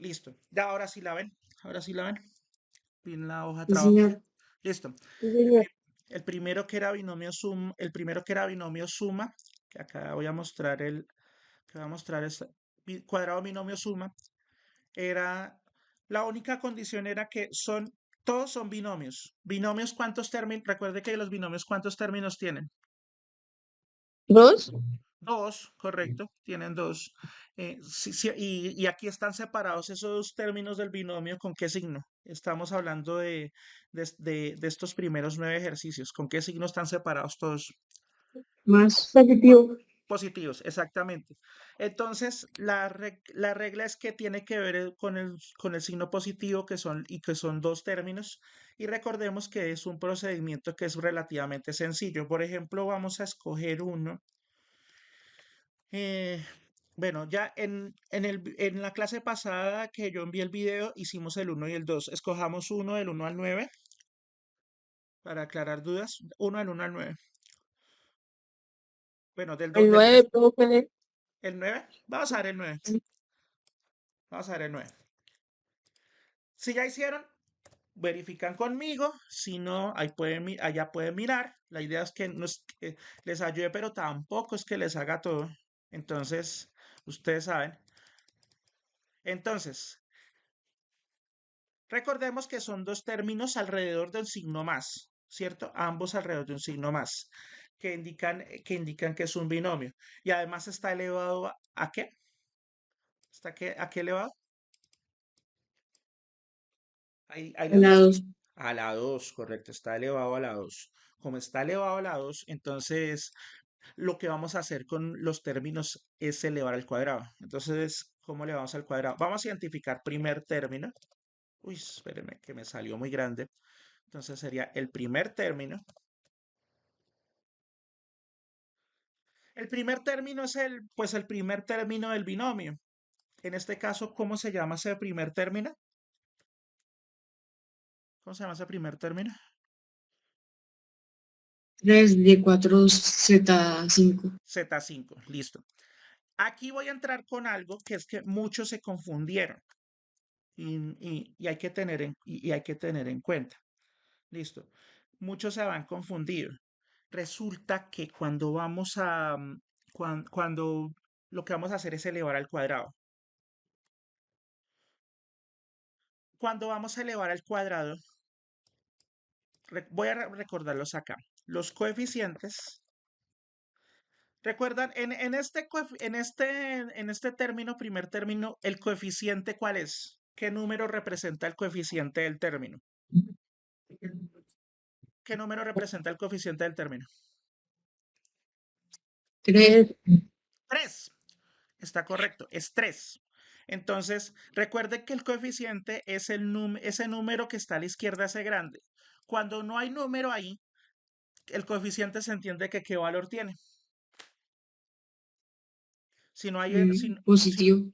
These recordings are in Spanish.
Listo. Ya ahora sí la ven. Ahora sí la ven. En la hoja de Sí, trabajo. señor. Listo. Sí, El, señor. pri- el primero que era binomio suma, el primero que era binomio suma, que acá voy a mostrar que voy a mostrar es cuadrado binomio suma, era, la única condición era que todos son binomios. Binomios, ¿cuántos términos? Recuerde que los binomios, ¿cuántos términos tienen? ¿Dos? Dos, correcto, tienen dos. Y aquí están separados esos dos términos del binomio, ¿con qué signo? Estamos hablando de estos primeros 9 ejercicios. ¿Con qué signo están separados todos? Más Po- positivo. Positivos, exactamente. Entonces, la regla es que tiene que ver con el signo positivo que son dos términos. Y recordemos que es un procedimiento que es relativamente sencillo. Por ejemplo, vamos a escoger uno. Eh, bueno, ya en la clase pasada que yo envié el video, hicimos el uno y el 2. Escojamos uno del 1 al 9 para aclarar dudas. Uno del 1 al 9. Bueno, El del 9, 3. profe. ¿El 9? Vamos a ver el 9. Vamos a ver el 9. Si ya hicieron, verifican conmigo. Si no, allá pueden mirar. La idea es que les ayude, pero tampoco es que les haga todo. Entonces, ustedes saben. Entonces, recordemos que son dos términos alrededor de un signo más, ¿cierto? Ambos alrededor de un signo más, que indican que es un binomio. Y además está elevado ¿a qué? ¿A qué elevado? Ahí les La muestro. 2. A la 2, correcto, está elevado a la 2. Como está elevado a la 2, entonces lo que vamos a hacer con los términos es elevar al cuadrado. Entonces, ¿cómo elevamos al cuadrado? Vamos a identificar primer término. Uy, espérenme, que me salió muy grande. Entonces sería el primer término. El primer término es pues el primer término del binomio. En este caso, ¿cómo se llama ese primer término? ¿Cómo se llama ese primer término? 3 de 4 Z5. Z5, listo. Aquí voy a entrar con algo que es que muchos se confundieron y hay que tener en cuenta. Listo. Muchos se van confundido. Resulta que cuando lo que vamos a hacer es elevar al cuadrado. Cuando vamos a elevar al cuadrado, voy a recordarlos acá. Los coeficientes, ¿recuerdan? En este término, primer término, ¿el coeficiente cuál es? ¿Qué número representa el coeficiente del término? ¿Qué número representa el coeficiente del término? 3. 3. Está correcto, es 3. Entonces, recuerde que el coeficiente es ese número que está a la izquierda, ese grande. Cuando no hay número ahí, el coeficiente se entiende que qué valor tiene. Si no hay, Positivo.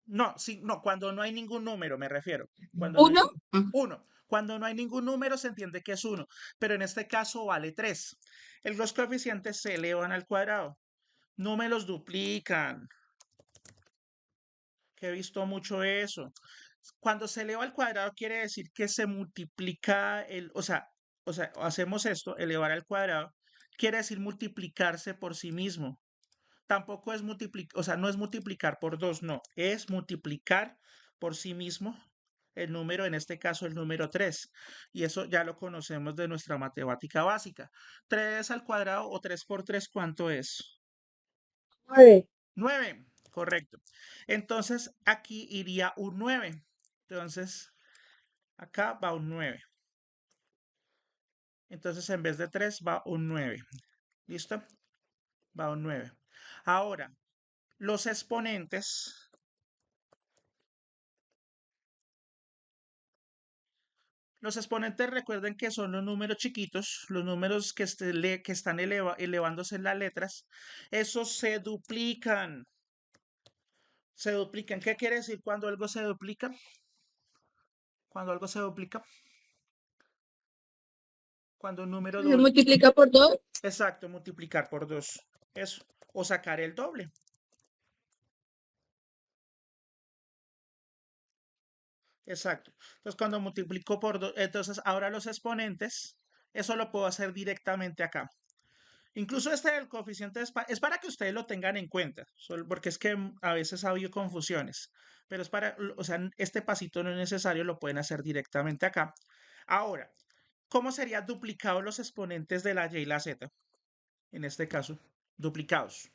no, cuando no hay ningún número, me refiero. Cuando no hay 1. ningún, uno. Cuando no hay ningún número, se entiende que es 1, pero en este caso vale 3. Los coeficientes se elevan al cuadrado. No me los duplican, que he visto mucho eso. Cuando se eleva al cuadrado quiere decir que se multiplica o sea, hacemos esto, elevar al cuadrado, quiere decir multiplicarse por sí mismo. Tampoco es multiplicar, o sea, no es multiplicar por 2, no, es multiplicar por sí mismo el número, en este caso el número 3. Y eso ya lo conocemos de nuestra matemática básica. 3 al cuadrado o 3 por 3, ¿cuánto es? 9. 9, correcto. Entonces aquí iría un 9. Entonces acá va un 9. Entonces en vez de 3 va un 9. ¿Listo? Va un 9. Ahora, los exponentes. Los exponentes recuerden que son los números chiquitos, los números que están elevándose en las letras. Esos se duplican. Se duplican. ¿Qué quiere decir cuando algo se duplica? Cuando algo se duplica. Cuando un número Se doble. multiplica por 2. Exacto, multiplicar por 2. Eso. O sacar el doble. Exacto. Entonces, cuando multiplico por 2, entonces ahora los exponentes, eso lo puedo hacer directamente acá. Incluso este del coeficiente es para que ustedes lo tengan en cuenta, porque es que a veces ha habido confusiones, pero es para, o sea, este pasito no es necesario, lo pueden hacer directamente acá. Ahora, ¿cómo sería duplicado los exponentes de la y y la z? En este caso, duplicados.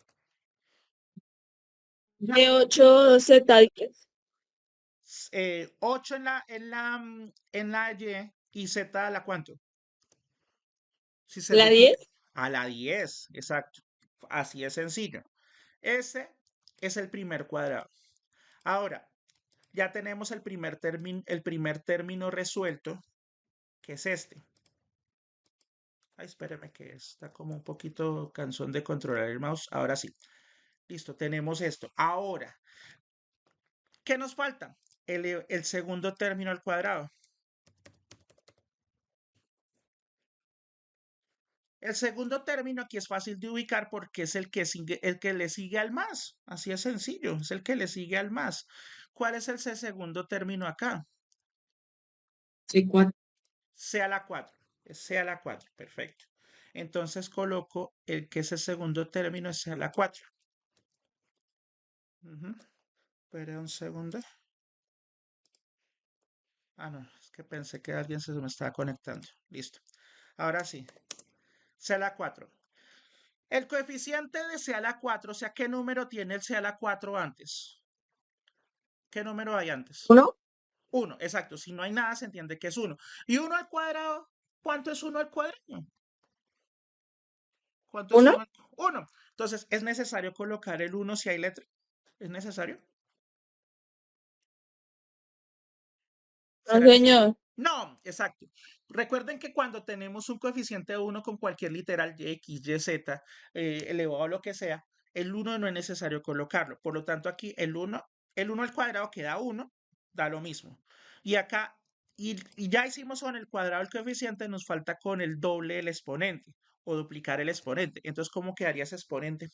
De 8 Z10. 8 en la y z a la cuánto, si se La duplica. 10. A la 10, exacto. Así es sencillo. Ese es el primer cuadrado. Ahora, ya tenemos el primer término resuelto, que es este. Ay, espéreme que está como un poquito cansón de controlar el mouse. Ahora sí. Listo, tenemos esto. Ahora, ¿qué nos falta? El segundo término al cuadrado. El segundo término aquí es fácil de ubicar porque es el que le sigue al más. Así es sencillo, es el que le sigue al más. ¿Cuál es el segundo término acá? C4. C a la 4. Es C a la 4, perfecto. Entonces coloco el que es el segundo término es C a la 4. Espera un segundo. Ah, no, es que pensé que alguien se me estaba conectando. Listo. Ahora sí, C a la 4. El coeficiente de C a la 4, o sea, ¿qué número tiene el C a la 4 antes? ¿Qué número hay antes? 1. 1, exacto. Si no hay nada, se entiende que es 1. ¿Y 1 al cuadrado? ¿Cuánto es 1 al cuadrado? ¿Cuánto es 1. 1 al cuadrado? 1. Entonces, ¿es necesario colocar el 1 si hay letra? ¿Es necesario? No, ¿Será necesario? señor. No, exacto. Recuerden que cuando tenemos un coeficiente de 1 con cualquier literal y, x, y, z, elevado a lo que sea, el 1 no es necesario colocarlo. Por lo tanto, aquí el 1 al cuadrado queda 1, da lo mismo. Y acá, y ya hicimos con el cuadrado el coeficiente, nos falta con el doble del exponente o duplicar el exponente. Entonces, ¿cómo quedaría ese exponente?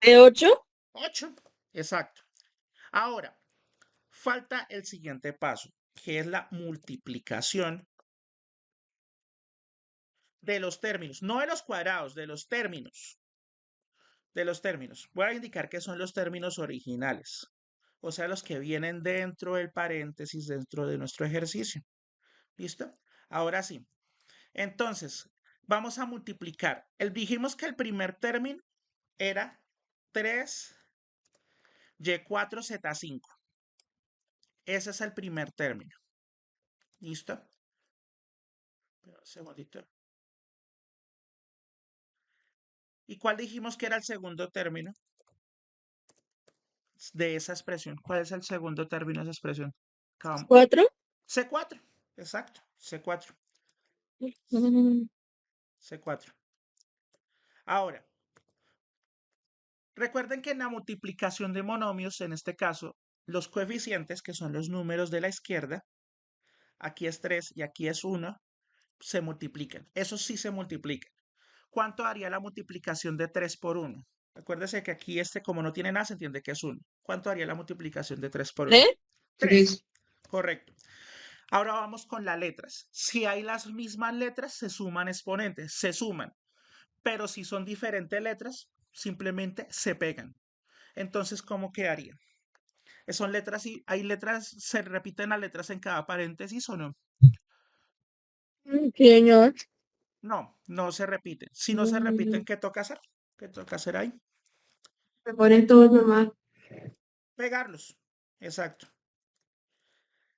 De 8. 8. Exacto. Ahora, falta el siguiente paso, que es la multiplicación de los términos, no de los cuadrados, de los términos. De los términos. Voy a indicar que son los términos originales, o sea, los que vienen dentro del paréntesis, dentro de nuestro ejercicio. ¿Listo? Ahora sí. Entonces, vamos a multiplicar. Dijimos que el primer término era 3y4z5. Ese es el primer término. ¿Listo? Espera un segundito. ¿Y cuál dijimos que era el segundo término de esa expresión? ¿Cuál es el segundo término de esa expresión? 4. C4, exacto, C4, C4. Ahora, recuerden que en la multiplicación de monomios, en este caso, los coeficientes, que son los números de la izquierda, aquí es 3 y aquí es 1, se multiplican. Eso sí se multiplican. ¿Cuánto haría la multiplicación de 3 por 1? Acuérdese que aquí como no tiene nada, se entiende que es 1. ¿Cuánto haría la multiplicación de 3 por 1? 3. 3. Correcto. Ahora vamos con las letras. Si hay las mismas letras, se suman exponentes, se suman. Pero si son diferentes letras, simplemente se pegan. Entonces, ¿cómo quedaría? Son letras y hay letras, se repiten las letras en cada paréntesis o no. Señor. No, no se repiten. Si no se repiten, Mm, ¿qué toca hacer? ¿Qué toca hacer ahí? Se ponen todos normal. Pegarlos. Exacto.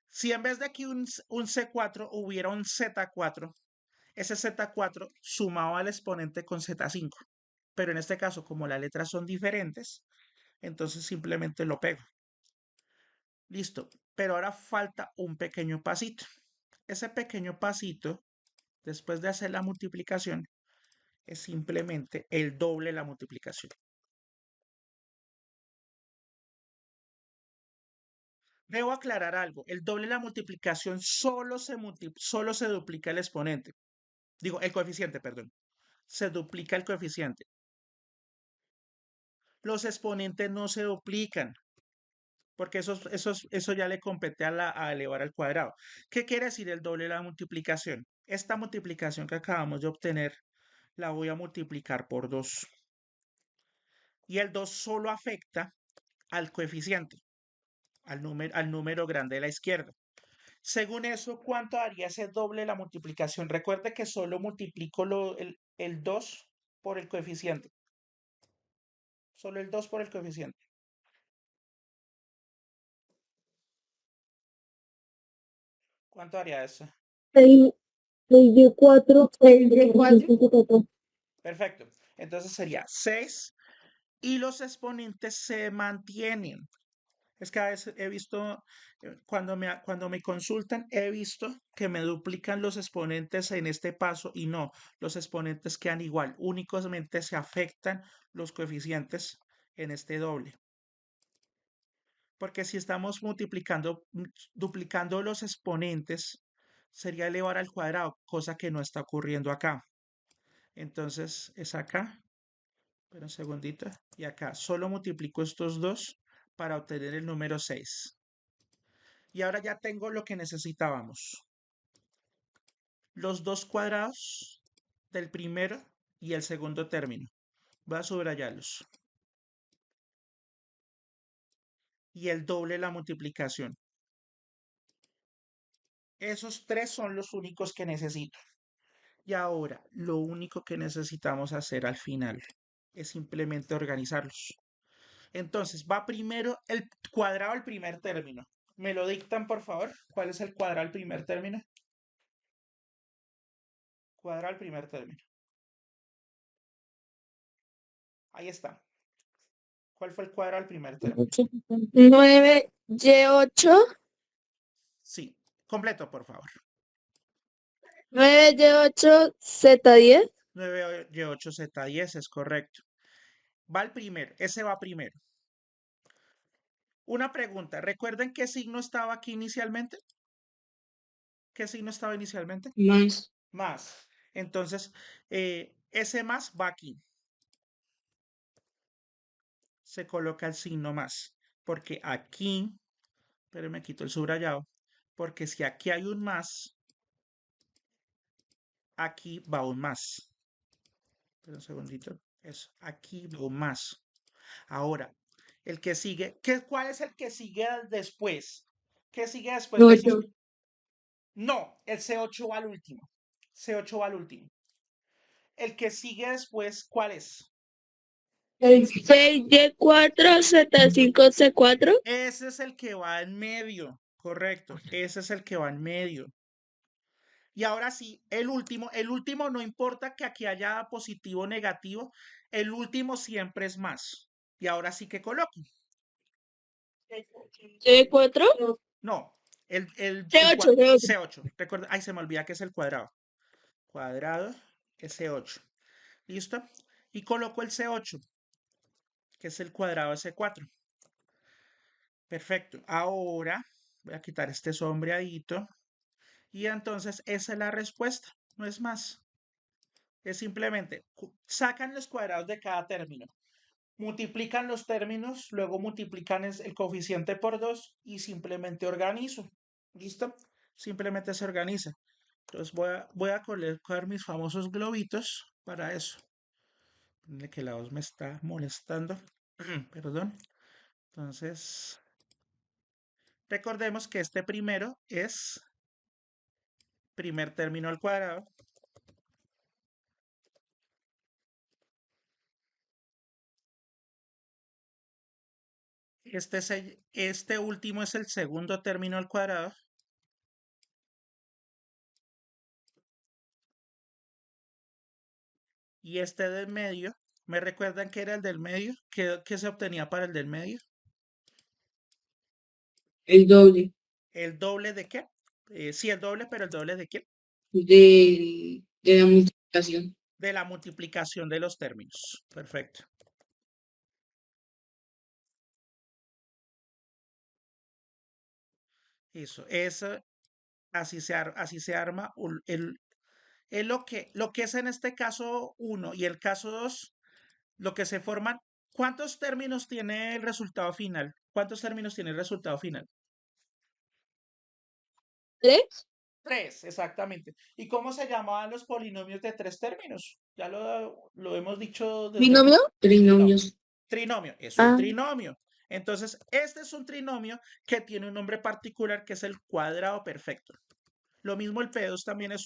Si en vez de aquí un C4 hubiera un Z4, ese Z4 sumaba al exponente con Z5. Pero en este caso, como las letras son diferentes, entonces simplemente lo pego. Listo. Pero ahora falta un pequeño pasito. Ese pequeño pasito, después de hacer la multiplicación, es simplemente el doble de la multiplicación. Debo aclarar algo. El doble de la multiplicación solo se duplica el exponente. Digo, el coeficiente, perdón. Se duplica el coeficiente. Los exponentes no se duplican porque eso ya le compete a elevar al cuadrado. ¿Qué quiere decir el doble de la multiplicación? Esta multiplicación que acabamos de obtener la voy a multiplicar por 2. Y el 2 solo afecta al coeficiente, al número grande de la izquierda. Según eso, ¿cuánto daría ese doble de la multiplicación? Recuerde que solo multiplico el 2 por el coeficiente. Solo el 2 por el coeficiente. ¿Cuánto daría eso? 6 de 4, 6 de 4. Perfecto. Entonces sería 6 y los exponentes se mantienen. Es que a veces he visto, cuando me consultan, he visto que me duplican los exponentes en este paso y no, los exponentes quedan igual, únicamente se afectan los coeficientes en este doble. Porque si estamos duplicando los exponentes, sería elevar al cuadrado, cosa que no está ocurriendo acá. Entonces es acá, espera un segundito, y acá. Solo multiplico estos dos para obtener el número 6. Y ahora ya tengo lo que necesitábamos. Los dos cuadrados del primero y el segundo término. Voy a subrayarlos. Y el doble de la multiplicación. Esos tres son los únicos que necesito. Y ahora, lo único que necesitamos hacer al final es simplemente organizarlos. Entonces, va primero el cuadrado del primer término. ¿Me lo dictan, por favor? ¿Cuál es el cuadrado del primer término? Cuadrado del primer término. Ahí está. ¿Cuál fue el cuadrado del primer término? 9y8. Sí, completo, por favor. 9y8, z10. 9y8z10 es correcto. Va el primero, ese va primero. Una pregunta, ¿recuerden qué signo estaba aquí inicialmente? ¿Qué signo estaba inicialmente? Más. Más. Entonces, ese más va aquí. Se coloca el signo más. Porque aquí, pero me quito el subrayado, porque si aquí hay un más, aquí va un más. Espera un segundito. Eso, aquí va un más. Ahora, el que sigue, ¿cuál es el que sigue después? ¿Qué sigue después de esos? 8. No, el C8 va al último. C8 va al último. El que sigue después, ¿cuál es? El 6y4, z5c4. Ese es el que va en medio, correcto. Ese es el que va en medio. Y ahora sí, el último no importa que aquí haya positivo o negativo, el último siempre es más. Y ahora sí que coloco. C4. No, C8, C8. C8. Recuerda, ay, se me olvida que es el cuadrado. Cuadrado es C8. ¿Listo? Y coloco el C8, que es el cuadrado de C4. Perfecto. Ahora voy a quitar este sombreadito. Y entonces esa es la respuesta. No es más. Es simplemente sacan los cuadrados de cada término. Multiplican los términos, luego multiplican el coeficiente por 2 y simplemente organizo. ¿Listo? Simplemente se organiza. Entonces voy a colocar mis famosos globitos para eso. Que la voz me está molestando. Perdón. Entonces, recordemos que este primero es primer término al cuadrado. Este último es el segundo término al cuadrado. Y este del medio, ¿me recuerdan que era el del medio? ¿Qué se obtenía para el del medio? El doble. ¿El doble de qué? Sí, el doble, pero ¿el doble de qué? De la multiplicación. De la multiplicación de los términos. Perfecto. Eso, así se arma lo que es en este caso 1 y el caso 2, lo que se forman. ¿Cuántos términos tiene el resultado final? ¿Cuántos términos tiene el resultado final? ¿Tres? Tres, exactamente. ¿Y cómo se llamaban los polinomios de tres términos? Ya lo hemos dicho desde el... ¿Binomio? No, Trinomios. trinomio, es un Ah, trinomio. Entonces, este es un trinomio que tiene un nombre particular que es el cuadrado perfecto. Lo mismo el P2 también es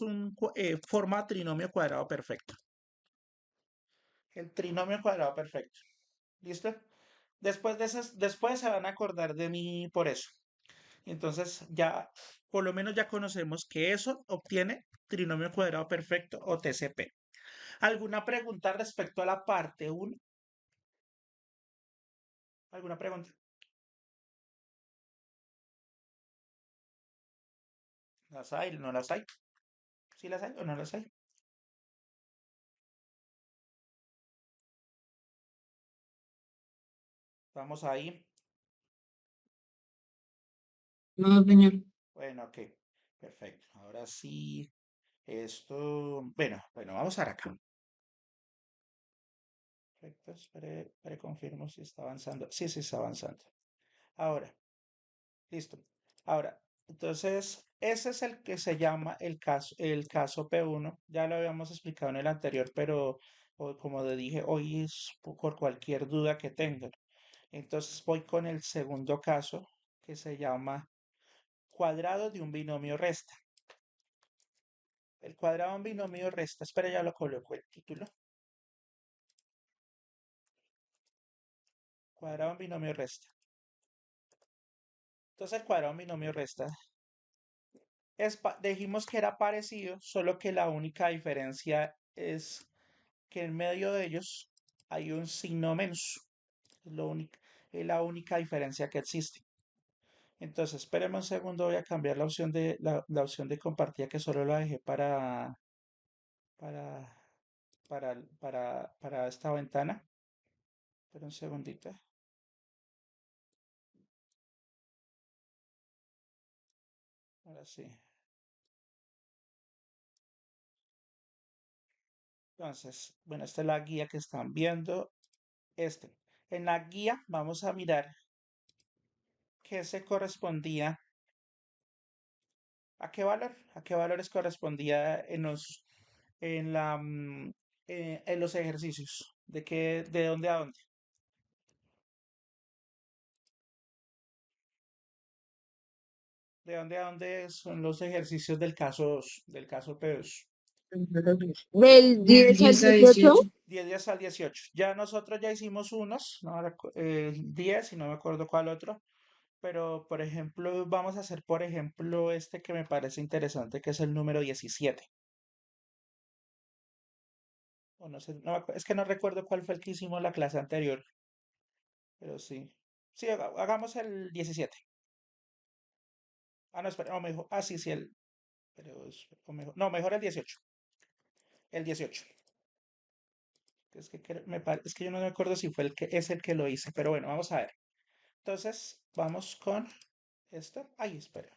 forma trinomio cuadrado perfecto. El trinomio cuadrado perfecto. ¿Listo? Después se van a acordar de mí por eso. Entonces ya, por lo menos ya conocemos que eso obtiene trinomio cuadrado perfecto o TCP. ¿Alguna pregunta respecto a la parte uno? ¿Alguna pregunta? ¿Las hay? ¿No las hay? ¿Sí las hay o no las hay? Vamos ahí. no, señor. Bueno, ok. Perfecto. Ahora sí, esto... Bueno, vamos a acá. Perfecto. Espere, confirmo si está avanzando. Sí, sí está avanzando. Ahora, listo. Ahora, entonces, ese es el que se llama el caso P1. Ya lo habíamos explicado en el anterior, pero como le dije, hoy es por cualquier duda que tengan. Entonces voy con el segundo caso, que se llama cuadrado de un binomio resta. El cuadrado de un binomio resta, espera, ya lo coloco el título. Cuadrado de un binomio resta. Entonces el cuadrado de un binomio resta dijimos que era parecido, solo que la única diferencia es que en medio de ellos hay un signo menos. Es la única diferencia que existe. Entonces, espéreme un segundo, voy a cambiar la opción de compartida que solo la dejé para, para esta ventana. Espera un segundito. Ahora sí. Entonces, bueno, esta es la guía que están viendo. En la guía vamos a mirar qué se correspondía, a qué valores correspondía en los ejercicios. De dónde a dónde. De dónde a dónde son los ejercicios del caso 2, del caso P2. Del 10 al 18. 10 días al 18. Ya nosotros ya hicimos unos, no, 10 y no me acuerdo cuál otro. Pero, por ejemplo, vamos a hacer, por ejemplo, este que me parece interesante, que es el número 17. O no sé, es que no recuerdo cuál fue el que hicimos la clase anterior, pero sí. Sí, hagamos el 17. Ah, no, espera, o mejor, sí, sí, pero o mejor, no, mejor el 18. El 18. Es que yo no me acuerdo si fue es el que lo hice, pero bueno, vamos a ver. Entonces, vamos con esto. Ay, espera.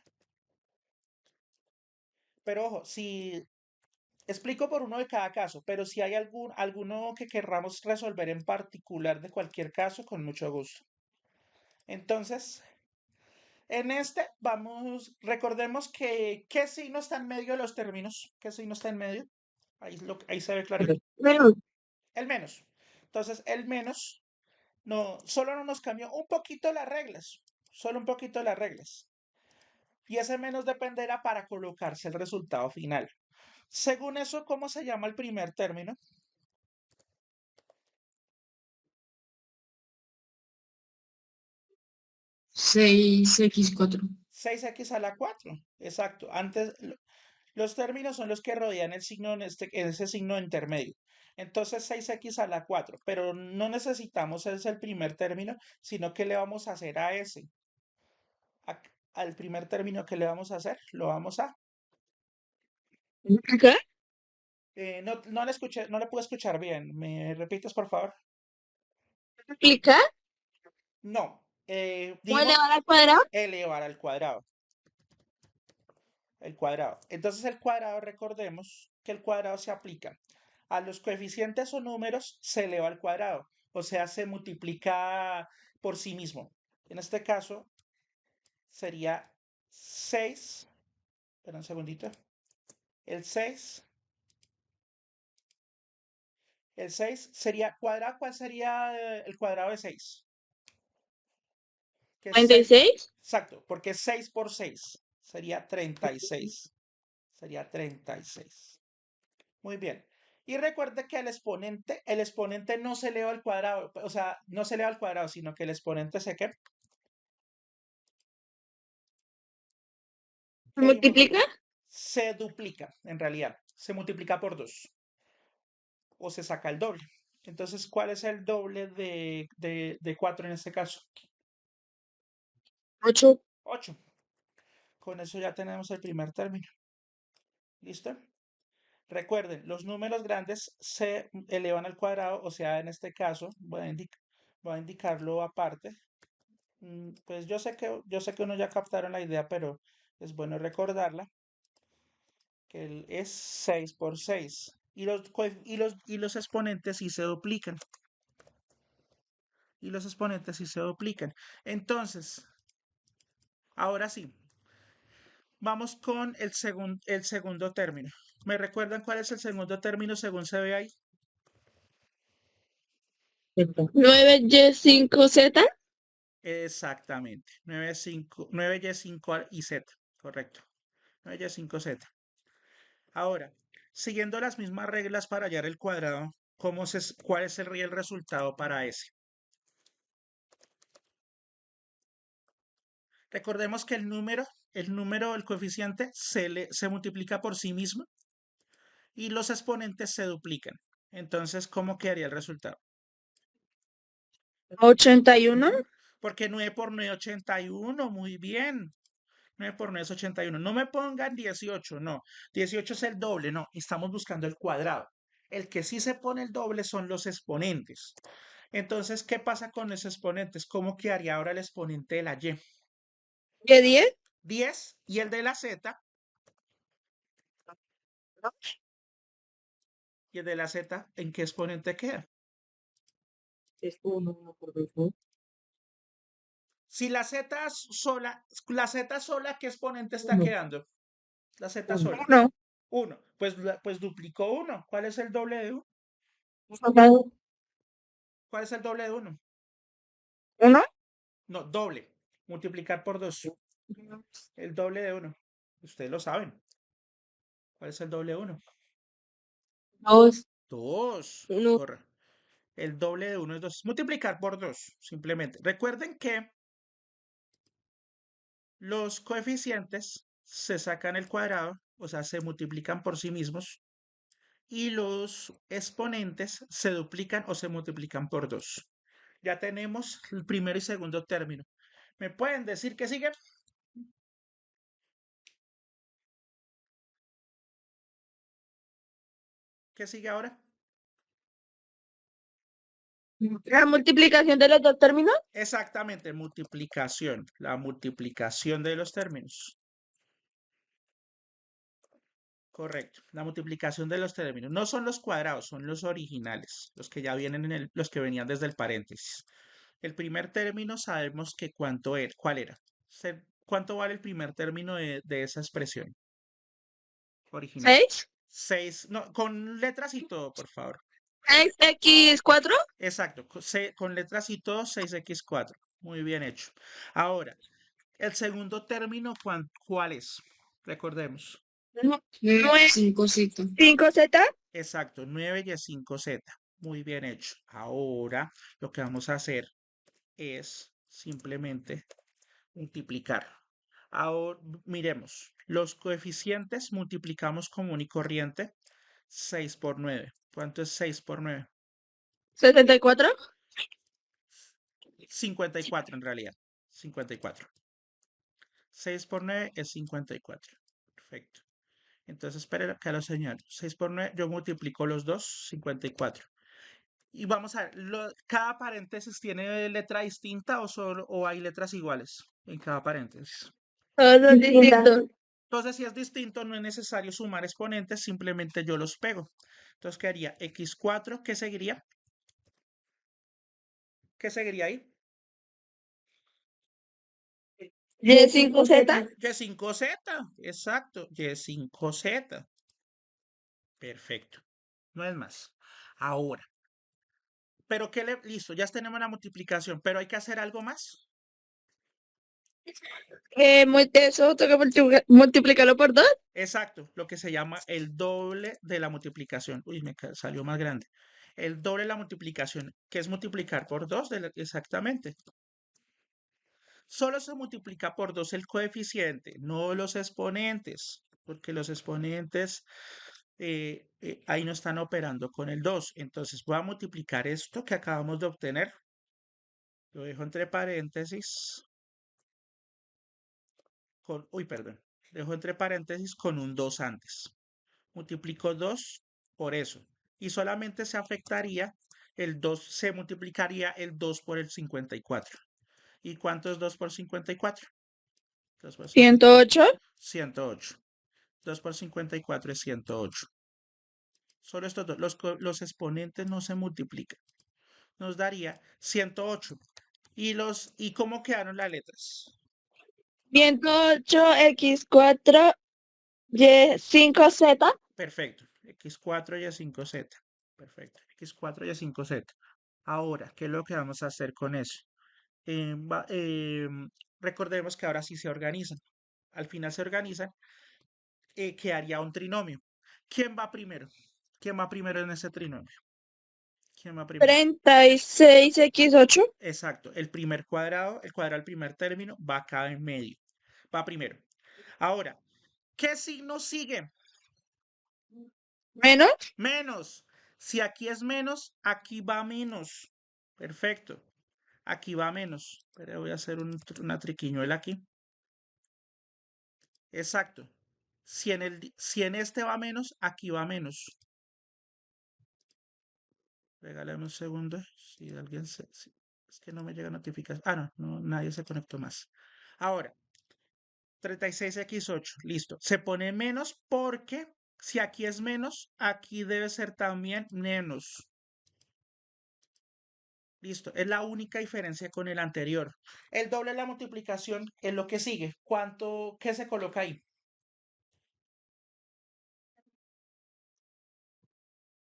Pero ojo, si explico por uno de cada caso, pero si hay alguno que querramos resolver en particular de cualquier caso, con mucho gusto. Entonces, en este recordemos que ¿qué signo está en medio de los términos? ¿Qué signo está en medio? Ahí se ve clarito. Menos. El menos. Entonces, el menos solo no nos cambió un poquito las reglas. Solo un poquito las reglas. Y ese menos dependerá para colocarse el resultado final. Según eso, ¿cómo se llama el primer término? 6x4. 6x a la 4. Exacto. Antes, los términos son los que rodean el signo en ese signo intermedio. Entonces 6x a la 4. Pero no necesitamos ese el primer término, sino que le vamos a hacer a ese. Al primer término que le vamos a hacer, lo vamos a... ¿Qué? No le escuché, no le pude escuchar bien. ¿Me repites, por favor? ¿Explicar? No. ¿O Dimos elevar al cuadrado? elevar al cuadrado. El cuadrado. Entonces el cuadrado, recordemos que el cuadrado se aplica a los coeficientes o números, se eleva al cuadrado. o sea, se multiplica por sí mismo. En este caso sería 6. Espera un segundito. El 6. El 6 sería cuadrado. ¿Cuál sería el cuadrado de 6? Que es 6. 96. Exacto, porque es 6 por 6. Sería 36. Sería 36. Muy bien. Y recuerde que el exponente no se eleva al cuadrado, o sea, no se eleva al cuadrado, sino que el exponente ¿Se ¿qué vimos? multiplica? Se duplica, en realidad. Se multiplica por 2 o se saca el doble. Entonces, ¿cuál es el doble de 4 en este caso? 8. 8. Con eso ya tenemos el primer término. ¿Listo? Recuerden, los números grandes se elevan al cuadrado, o sea, en este caso, voy a indicarlo aparte. Pues yo sé que uno ya captaron la idea, pero es bueno recordarla, que es 6 por 6. Y los exponentes sí se duplican. Y los exponentes sí se duplican. Entonces, ahora sí, vamos con el segundo término. ¿Me recuerdan cuál es el segundo término según se ve ahí? 9y5z. Exactamente. 9y5 y z. Correcto. 9y5z. Ahora, siguiendo las mismas reglas para hallar el cuadrado, ¿cuál es el resultado para ese? Recordemos que el coeficiente se multiplica por sí mismo y los exponentes se duplican. Entonces, ¿cómo quedaría el resultado? 81. Porque 9 por 9 es 81, muy bien. 9 por 9 es 81. No me pongan 18, no. 18 es el doble, no. Estamos buscando el cuadrado. El que sí se pone el doble son los exponentes. Entonces, ¿qué pasa con los exponentes? ¿Cómo quedaría ahora el exponente de la y? ¿De 10? 10 y el de la z, y el de la z, ¿en qué exponente queda? Es 1 por 2, ¿no? Si la z sola, ¿qué exponente está 1. quedando? La z sola. 1. 1. Pues duplicó 1. ¿Cuál es el doble de 1? ¿Cuál es el doble de 1? 1. No, doble. Multiplicar por 2. El doble de 1. Ustedes lo saben. ¿Cuál es el doble de 1? 2. 2. 1. Corre. El doble de 1 es 2. Multiplicar por 2, simplemente. Recuerden que los coeficientes se sacan el cuadrado, o sea, se multiplican por sí mismos, y los exponentes se duplican o se multiplican por 2. Ya tenemos el primero y segundo término. ¿Me pueden decir qué sigue? ¿Qué sigue ahora? La multiplicación de los dos términos. Exactamente, multiplicación, la multiplicación de los términos. Correcto, la multiplicación de los términos. No son los cuadrados, son los originales, los que ya vienen los que venían desde el paréntesis. El primer término sabemos que ¿cuál era? ¿Cuánto vale el primer término de esa expresión original? 6. 6, no, con letras y todo, por favor. 6x4. Exacto, con letras y todo, 6x4. Muy bien hecho. Ahora, el segundo término, ¿cuál es? Recordemos. 9. 5z. Exacto, 9y5z. Muy bien hecho. Ahora, lo que vamos a hacer es simplemente multiplicar. Ahora, miremos, los coeficientes multiplicamos común y corriente. 6 por 9. ¿Cuánto es 6 por 9? 64. 54 en realidad. 54. 6 por 9 es 54. Perfecto. Entonces, espera que lo señalo. 6 por 9, yo multiplico los dos, 54. Y vamos a ver, ¿cada paréntesis tiene letra distinta o hay letras iguales en cada paréntesis? Todos son distintos. Entonces, si es distinto, no es necesario sumar exponentes, simplemente yo los pego. Entonces, ¿qué haría? X4, ¿qué seguiría? ¿Qué seguiría ahí? Y5Z. Y5Z, exacto, Y5Z. Perfecto. No es más. Ahora, pero listo, ya tenemos la multiplicación, pero hay que hacer algo más. Eso tengo que multiplicarlo por 2. Exacto, lo que se llama el doble de la multiplicación. Uy, salió más grande. El doble de la multiplicación, que es multiplicar por 2, exactamente. Solo se multiplica por 2 el coeficiente, no los exponentes, porque los exponentes ahí no están operando con el 2. Entonces voy a multiplicar esto que acabamos de obtener. Lo dejo entre paréntesis uy, perdón. Dejo entre paréntesis con un 2 antes. Multiplico 2 por eso. Y solamente se afectaría el 2, se multiplicaría el 2 por el 54. ¿Y cuánto es 2 por 54? 2 por 54. 108. 108. 2 por 54 es 108. Solo estos dos. Los exponentes no se multiplican. Nos daría 108. ¿Y cómo quedaron las letras? 108x4 y5z. Perfecto. X4 y Y5Z. Perfecto. X4 y Y5Z. Ahora, ¿qué es lo que vamos a hacer con eso? Eh, va- eh, Recordemos que ahora sí se organizan. Al final se organizan, quedaría un trinomio. ¿Quién va primero? ¿Quién va primero en ese trinomio? ¿Quién va primero? 36x8. Exacto. El cuadrado del primer término va acá en medio. Va primero. Ahora, ¿qué signo sigue? Menos. Menos. Si aquí es menos, aquí va menos. Perfecto. Aquí va menos. Pero voy a hacer una triquiñuela aquí. Exacto. Si en este va menos, aquí va menos. Regálame un segundo. Si alguien es que no me llega notificación. Ah, no, nadie se conectó más. Ahora, 36x8. Listo. Se pone menos porque si aquí es menos, aquí debe ser también menos. Listo. Es la única diferencia con el anterior. El doble de la multiplicación es lo que sigue. ¿Qué se coloca ahí?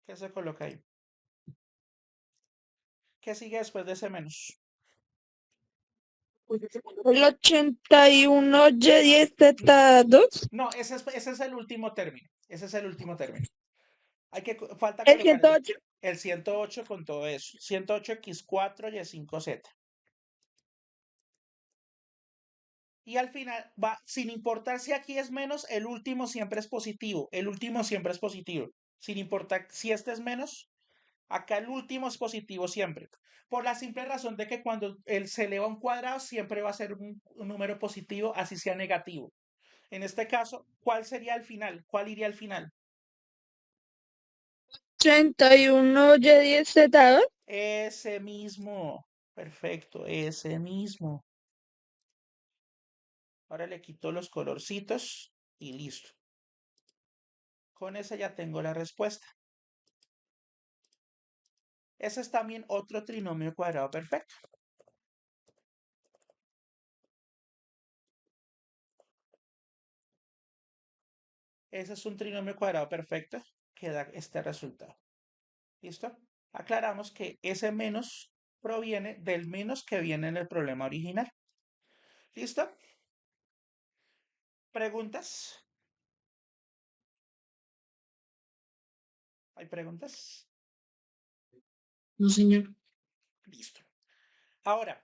¿Qué se coloca ahí? ¿Qué sigue después de ese menos? El 81y10z2. No, ese es el último término. Ese es el último término. Falta El colocar 108. el 108 con todo eso. 108x4 y Y5Z. Y al final va, sin importar si aquí es menos, el último siempre es positivo. El último siempre es positivo. Sin importar si este es menos, acá el último es positivo siempre. Por la simple razón de que cuando se eleva a un cuadrado, siempre va a ser un número positivo, así sea negativo. En este caso, ¿cuál sería el final? ¿Cuál iría al final? 81y10z2. Ese mismo. Perfecto, ese mismo. Ahora le quito los colorcitos y listo. Con ese ya tengo la respuesta. Ese es también otro trinomio cuadrado perfecto. Ese es un trinomio cuadrado perfecto que da este resultado. ¿Listo? Aclaramos que ese menos proviene del menos que viene en el problema original. ¿Listo? ¿Preguntas? ¿Hay preguntas? No, señor. Listo. Ahora,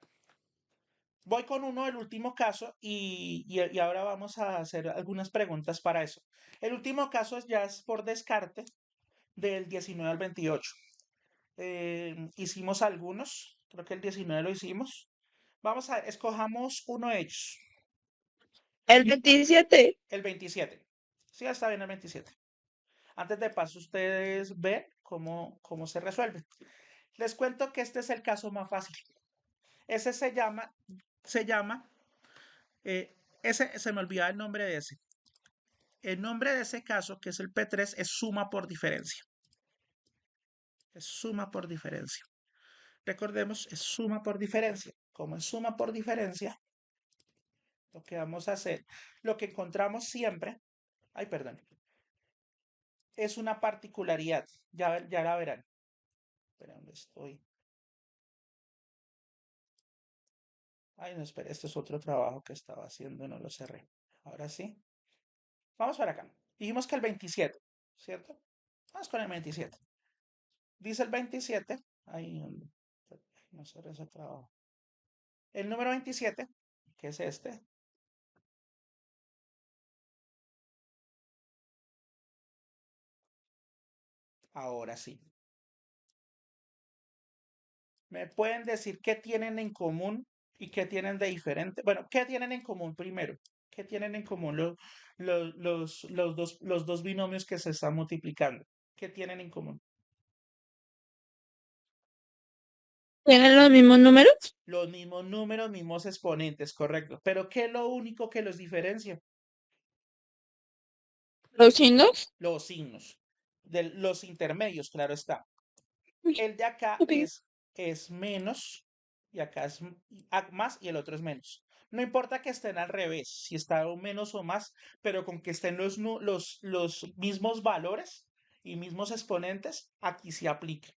voy con el último caso y ahora vamos a hacer algunas preguntas para eso. El último caso ya es por descarte del 19 al 28. Hicimos algunos, creo que el 19 lo hicimos. Vamos a ver, escojamos uno de ellos, El 27. el 27. Sí, está bien el 27. Antes de paso, ustedes ven cómo se resuelve. Les cuento que este es el caso más fácil. Ese se llama, ese se me olvidaba el nombre de ese. El nombre de ese caso, que es el P3, es suma por diferencia. Es suma por diferencia. Recordemos, es suma por diferencia. Como es suma por diferencia, lo que vamos a hacer, lo que encontramos siempre, ay, perdón, es una particularidad. Ya la verán. Espera, ¿dónde estoy? Ay, no, espera, este es otro trabajo que estaba haciendo, no lo cerré. Ahora sí. Vamos para acá. Dijimos que el 27, ¿cierto? Vamos con el 27. Dice el 27. Ahí, no cerré ese trabajo. El número 27, que es este. Ahora sí. ¿Me pueden decir qué tienen en común y qué tienen de diferente? Bueno, ¿qué tienen en común primero? ¿Qué tienen en común los dos binomios que se están multiplicando? ¿Qué tienen en común? ¿Tienen los mismos números? Los mismos números, mismos exponentes, correcto. Pero ¿qué es lo único que los diferencia? ¿Los signos? Los signos. Los intermedios, claro está. Uy, El de acá ok. es menos y acá es más y el otro es menos. No importa que estén al revés, si está un menos o más, pero con que estén los mismos valores y mismos exponentes, aquí se aplica.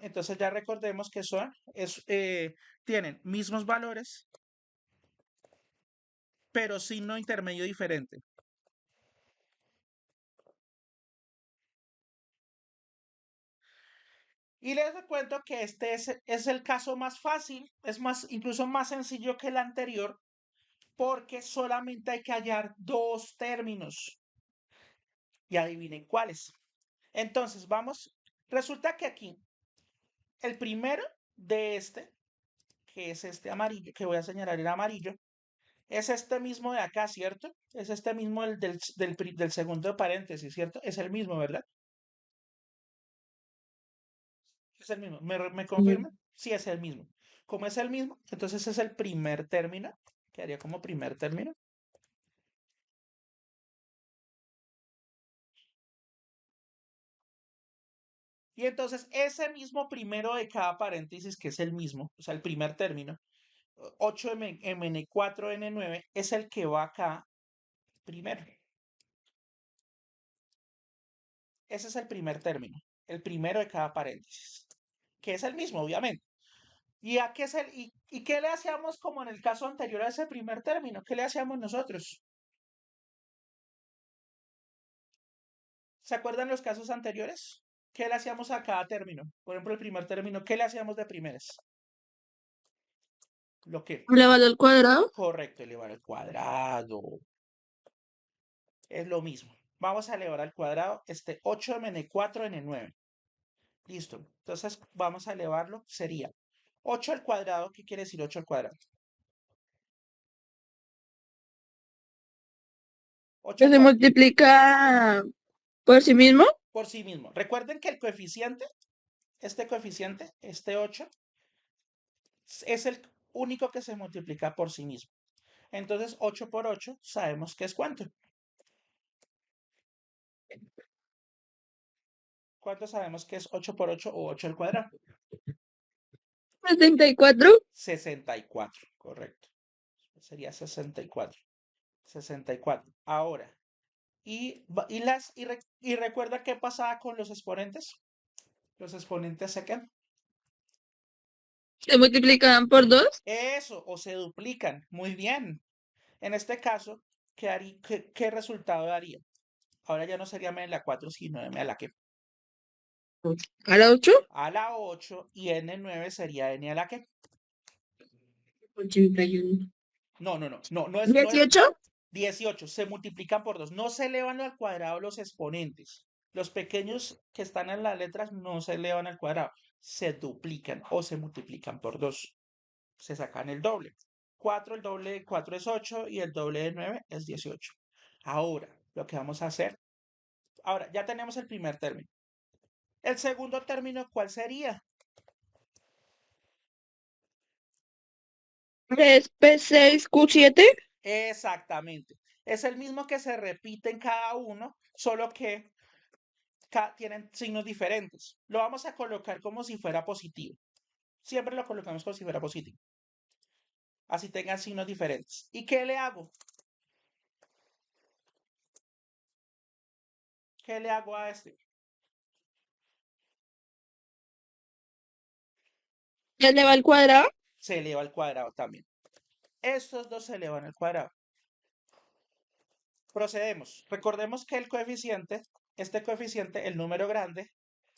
Entonces ya recordemos que tienen mismos valores, pero signo intermedio diferente. Y les cuento que este es el caso más fácil, es más, incluso más sencillo que el anterior, porque solamente hay que hallar dos términos. Y adivinen cuáles. Entonces, vamos. Resulta que aquí, el primero de este, que es este amarillo, que voy a señalar en amarillo, es este mismo de acá, ¿cierto? Es este mismo del segundo paréntesis, ¿cierto? Es el mismo, ¿verdad? Es el mismo. ¿Me confirma? Sí, es el mismo. Como es el mismo, entonces es el primer término. Quedaría como primer término. Y entonces ese mismo primero de cada paréntesis, que es el mismo, o sea, el primer término, 8mn4n9, es el que va acá primero. Ese es el primer término, el primero de cada paréntesis, que es el mismo, obviamente. ¿Y qué le hacíamos como en el caso anterior a ese primer término? ¿Qué le hacíamos nosotros? ¿Se acuerdan los casos anteriores? ¿Qué le hacíamos a cada término? Por ejemplo, el primer término, ¿qué le hacíamos de primeras? ¿Lo que? ¿Elevado al cuadrado? Correcto, elevar al cuadrado. Es lo mismo. Vamos a elevar al cuadrado este 8m4n9. Listo. Entonces vamos a elevarlo. Sería 8 al cuadrado. ¿Qué quiere decir 8 al cuadrado? 8 ¿Que al se cuadrado. multiplica por sí mismo? Por sí mismo. Recuerden que el coeficiente, este 8, es el único que se multiplica por sí mismo. Entonces 8 por 8 sabemos que es ¿cuánto? ¿Cuánto sabemos que es 8 por 8 o 8 al cuadrado? 74. 64, correcto. Sería 64. 64. Ahora, y recuerda qué pasaba con los exponentes. Los exponentes se quedan. ¿Se multiplican por 2? Eso, o se duplican. Muy bien. En este caso, ¿qué resultado daría? Ahora ya no sería m a la 4, sino m a la que. ¿A la 8? A la 8 y n9 sería n a la que. 81. No, no, no, no, no es 18. 18. Se multiplican por 2. No se elevan al cuadrado los exponentes. Los pequeños que están en las letras no se elevan al cuadrado. Se duplican o se multiplican por 2. Se sacan el doble. 4, el doble de 4 es 8 y el doble de 9 es 18. Ahora, lo que vamos a hacer, ahora ya tenemos el primer término. El segundo término, ¿cuál sería? 3p6q7. Exactamente. Es el mismo que se repite en cada uno, solo que tienen signos diferentes. Lo vamos a colocar como si fuera positivo. Siempre lo colocamos como si fuera positivo. Así tengan signos diferentes. ¿Y qué le hago? ¿Qué le hago a este? ¿Ya le va al cuadrado? Se eleva al cuadrado también. Estos dos se elevan al cuadrado. Procedemos. Recordemos que el coeficiente, este coeficiente, el número grande,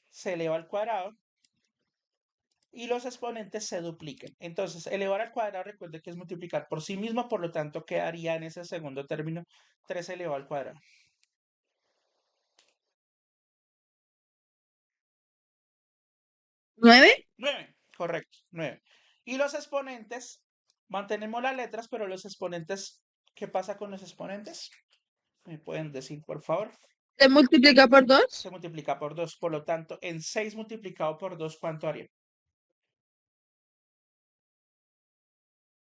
se eleva al cuadrado y los exponentes se dupliquen. Entonces, elevar al cuadrado, recuerde que es multiplicar por sí mismo, por lo tanto, quedaría en ese segundo término 3 elevado al cuadrado. 9. 9, correcto, 9. Y los exponentes, mantenemos las letras, pero los exponentes, ¿qué pasa con los exponentes? ¿Me pueden decir, por favor? ¿Se multiplica por Se 2? multiplica por 2, por lo tanto, en 6 multiplicado por 2, ¿cuánto haría?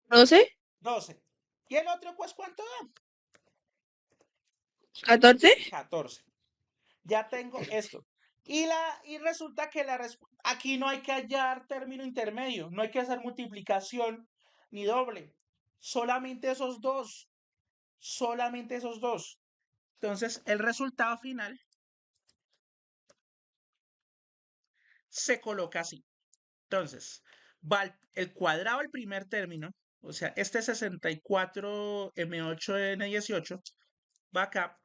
12. 12. ¿Y el otro, pues, cuánto da? 14. 14. Ya tengo esto. Y resulta que aquí no hay que hallar término intermedio, no hay que hacer multiplicación ni doble, solamente esos dos, solamente esos dos. Entonces, el resultado final se coloca así. Entonces, va el cuadrado del primer término, o sea, este 64M8N18 va acá.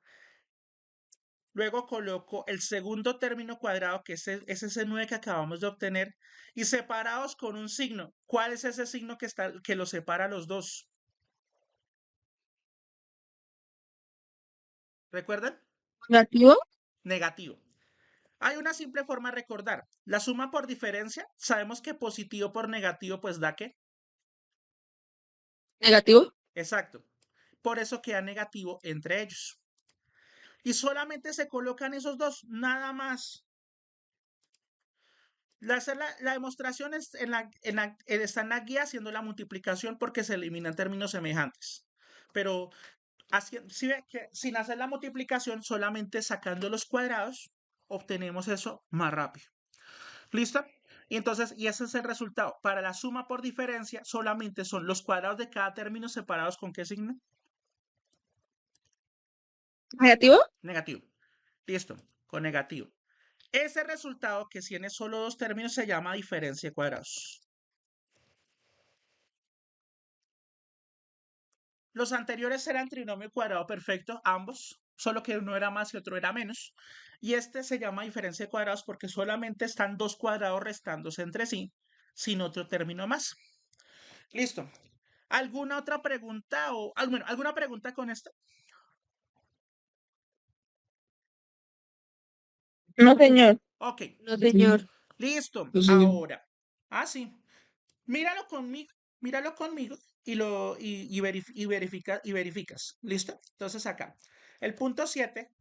Luego coloco el segundo término cuadrado, que es ese 9 que acabamos de obtener, y separados con un signo. ¿Cuál es ese signo que los separa a los dos? ¿Recuerdan? Negativo. Negativo. Hay una simple forma de recordar. La suma por diferencia, sabemos que positivo por negativo, pues da ¿qué? Negativo. Exacto. Por eso queda negativo entre ellos. Y solamente se colocan esos dos, nada más. La demostración está en la guía haciendo la multiplicación porque se eliminan términos semejantes. Pero si ve que sin hacer la multiplicación, solamente sacando los cuadrados, obtenemos eso más rápido. ¿Listo? Y entonces, y ese es el resultado. Para la suma por diferencia, solamente son los cuadrados de cada término separados con qué signo? Negativo. Negativo. Listo, con negativo. Ese resultado que tiene solo dos términos se llama diferencia de cuadrados. Los anteriores eran trinomio cuadrado perfecto, ambos, solo que uno era más y otro era menos. Y este se llama diferencia de cuadrados porque solamente están dos cuadrados restándose entre sí, sin otro término más. Listo. ¿Alguna otra pregunta bueno, alguna pregunta con esto? No, señor. Ok, No, señor. listo. No, señor. Ahora. Ah, sí. Míralo conmigo y verificas. ¿Listo? Entonces acá. El punto 7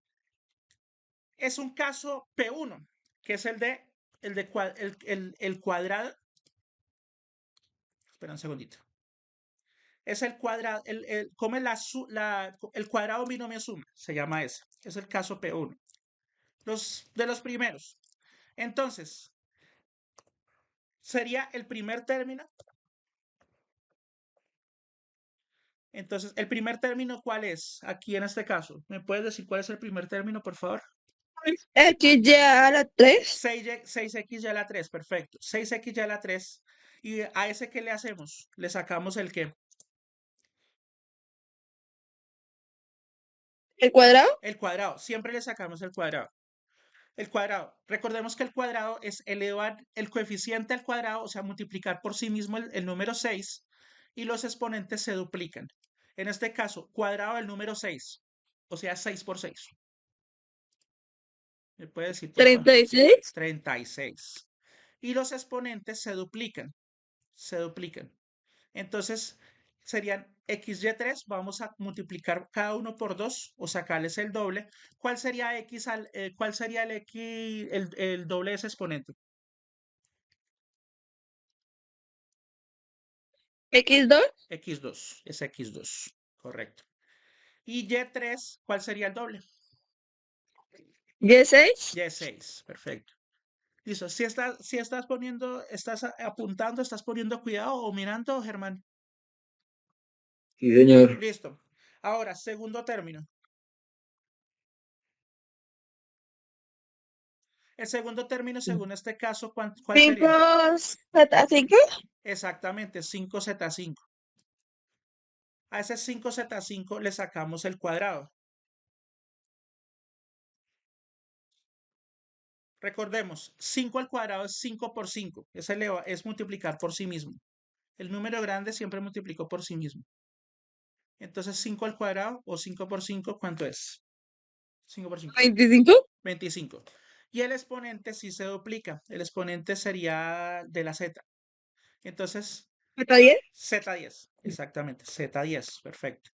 es un caso P1, que es el cuadrado. Espera un segundito. Es el cuadrado, como el cuadrado binomio suma, se llama ese. Es el caso P1. De los primeros. Entonces, sería el primer término. Entonces, ¿el primer término cuál es aquí en este caso? ¿Me puedes decir cuál es el primer término, por favor? X ya a la 3. 6x ya a la 3, perfecto. 6x ya a la 3. ¿Y a ese qué le hacemos? Le sacamos el qué. ¿El cuadrado? El cuadrado. Siempre le sacamos el cuadrado. El cuadrado. Recordemos que el cuadrado es elevar el coeficiente al cuadrado, o sea, multiplicar por sí mismo el número 6 y los exponentes se duplican. En este caso, cuadrado del número 6, o sea, 6 por 6. ¿Me puede decir, por favor? 36. 36. Y los exponentes se duplican. Se duplican. Entonces, serían XY3, vamos a multiplicar cada uno por 2 o sacarles el doble. ¿Cuál sería cuál sería el X, el doble de ese exponente? X2. X2, es X2, correcto. Y Y3, ¿cuál sería el doble? Y6. Y6, perfecto. Listo. Si estás poniendo, estás apuntando, estás poniendo cuidado o mirando, Germán. Sí, señor. Listo. Ahora, segundo término. El segundo término, según este caso, ¿cuál Cinco sería? Z5. Exactamente, 5Z5. A ese 5Z5 le sacamos el cuadrado. Recordemos, 5 al cuadrado es 5 por 5. Es multiplicar por sí mismo. El número grande siempre multiplicó por sí mismo. Entonces, 5 al cuadrado o 5 por 5, ¿cuánto es? 5 por 5. 25. 25. Y el exponente sí se duplica. El exponente sería de la z. Entonces, Z10. Z10. Exactamente, Z10. Perfecto.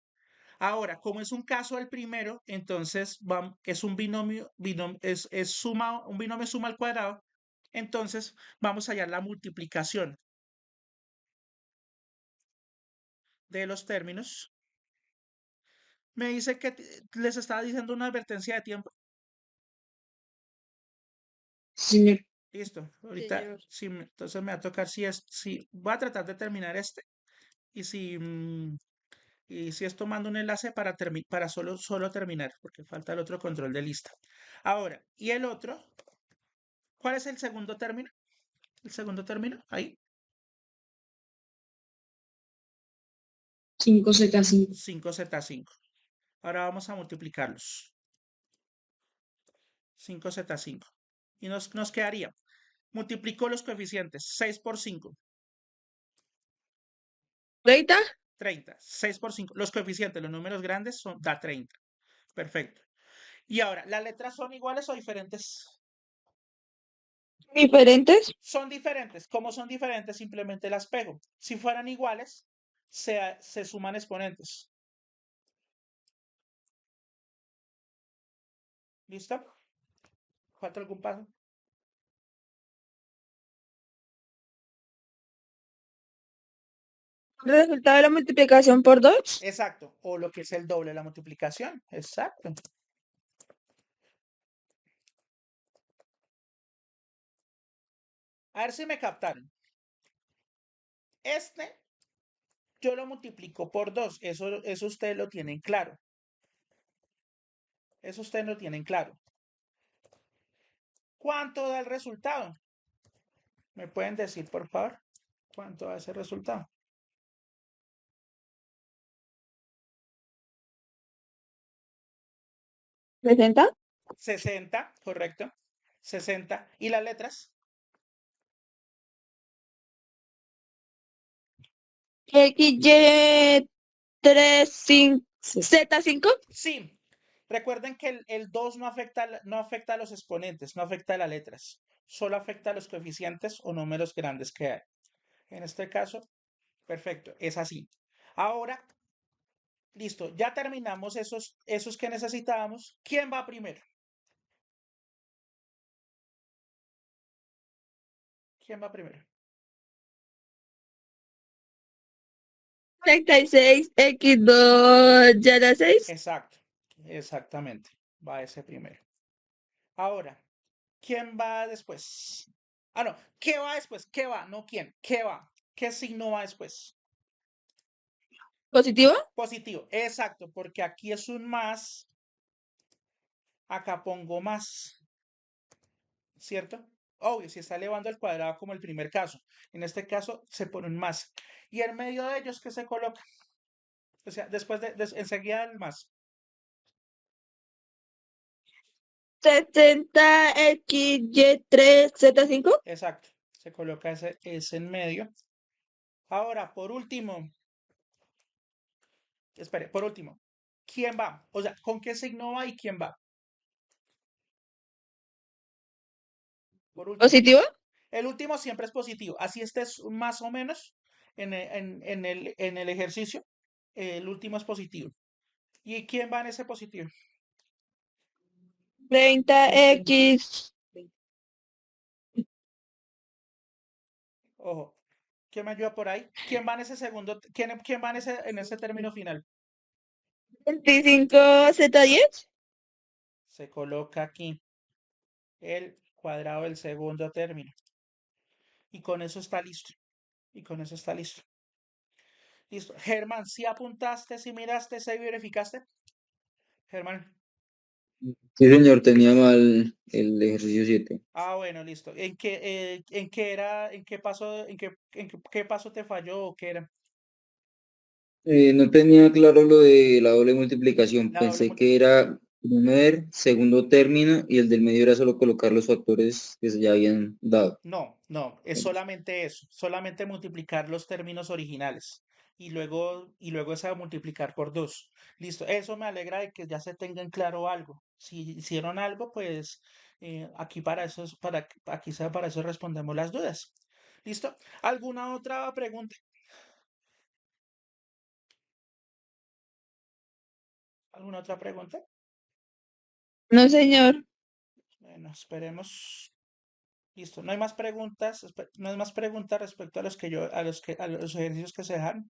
Ahora, como es un caso del primero, entonces es un un binomio suma al cuadrado. Entonces, vamos a hallar la multiplicación de los términos. Me dice que les estaba diciendo una advertencia de tiempo. Señor. Listo. Ahorita, Señor. sí, entonces me va a tocar si voy a tratar de terminar este. Y si es tomando un enlace para solo terminar, porque falta el otro control de lista. Ahora, ¿y el otro? ¿Cuál es el segundo término? El segundo término, ahí, 5Z5. 5Z5. Ahora vamos a multiplicarlos. 5Z5. Y nos quedaría, multiplico los coeficientes, 6 por 5, 30. 30. 6 por 5, los coeficientes, los números grandes da 30. Perfecto. Y ahora, ¿las letras son iguales o diferentes? Diferentes. Son diferentes. ¿Cómo son diferentes? Simplemente las pego. Si fueran iguales, se suman exponentes. ¿Listo? ¿Falta algún paso? El resultado de la multiplicación por 2. Exacto. O lo que es el doble de la multiplicación. Exacto. A ver si me captaron. Este yo lo multiplico por 2. Eso ustedes lo tienen claro. Eso ustedes lo tienen claro. ¿Cuánto da el resultado? ¿Me pueden decir, por favor? ¿Cuánto da ese resultado? 60. 60, correcto. 60. ¿Y las letras? XY3, Z5. Sí. Recuerden que el 2 no afecta a los exponentes, no afecta a las letras. Solo afecta a los coeficientes o números grandes que hay. En este caso, perfecto, es así. Ahora, listo, ya terminamos esos que necesitábamos. ¿Quién va primero? ¿Quién va primero? 36, X2, Y6. Exacto, exactamente. Va ese primero. Ahora, ¿quién va después? Ah, no, ¿qué va después? ¿Qué va? No quién, ¿qué va? ¿Qué signo va después? Positivo. Positivo, exacto, porque aquí es un más, acá pongo más, ¿cierto? Obvio, si está elevando el cuadrado como el primer caso. En este caso se pone un más. Y en medio de ellos, ¿qué se coloca? O sea, enseguida el más. 60, XY3, Z5. Exacto. Se coloca ese en medio. Ahora, por último, espere, por último, ¿quién va? O sea, ¿con qué signo va y quién va? Por último. Positivo. El último siempre es positivo. Así estés más o menos en el ejercicio. El último es positivo. ¿Y quién va en ese positivo? 30, X. Ojo. ¿Quién me ayuda por ahí? ¿Quién va en ese segundo? ¿Quién va en ese término final? 25, Z10. Se coloca aquí el cuadrado del segundo término. Y con eso está listo. Y con eso está listo. Listo. Germán, si apuntaste, si miraste, si verificaste. Germán. Sí, señor, tenía mal el ejercicio 7. Ah, bueno, listo. En qué era, en qué paso, qué paso te falló o qué era? No tenía claro lo de la doble multiplicación. La doble Pensé que era primer, segundo término y el del medio era solo colocar los factores que se ya habían dado. No, no, es solamente eso, solamente multiplicar los términos originales y luego esa multiplicar por 2. Listo, eso me alegra de que ya se tenga en claro algo. Si hicieron algo, pues aquí para eso, para eso respondemos las dudas. ¿Listo? ¿Alguna otra pregunta? ¿Alguna otra pregunta? No, señor. Bueno, esperemos. Listo, no hay más preguntas, no hay más preguntas respecto a los que a los ejercicios que se dejan.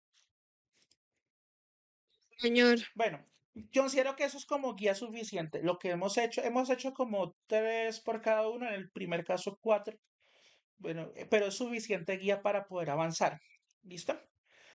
Señor. Bueno, yo considero que eso es como guía suficiente. Lo que hemos hecho como 3 por cada uno, en el primer caso 4. Bueno, pero es suficiente guía para poder avanzar. ¿Listo?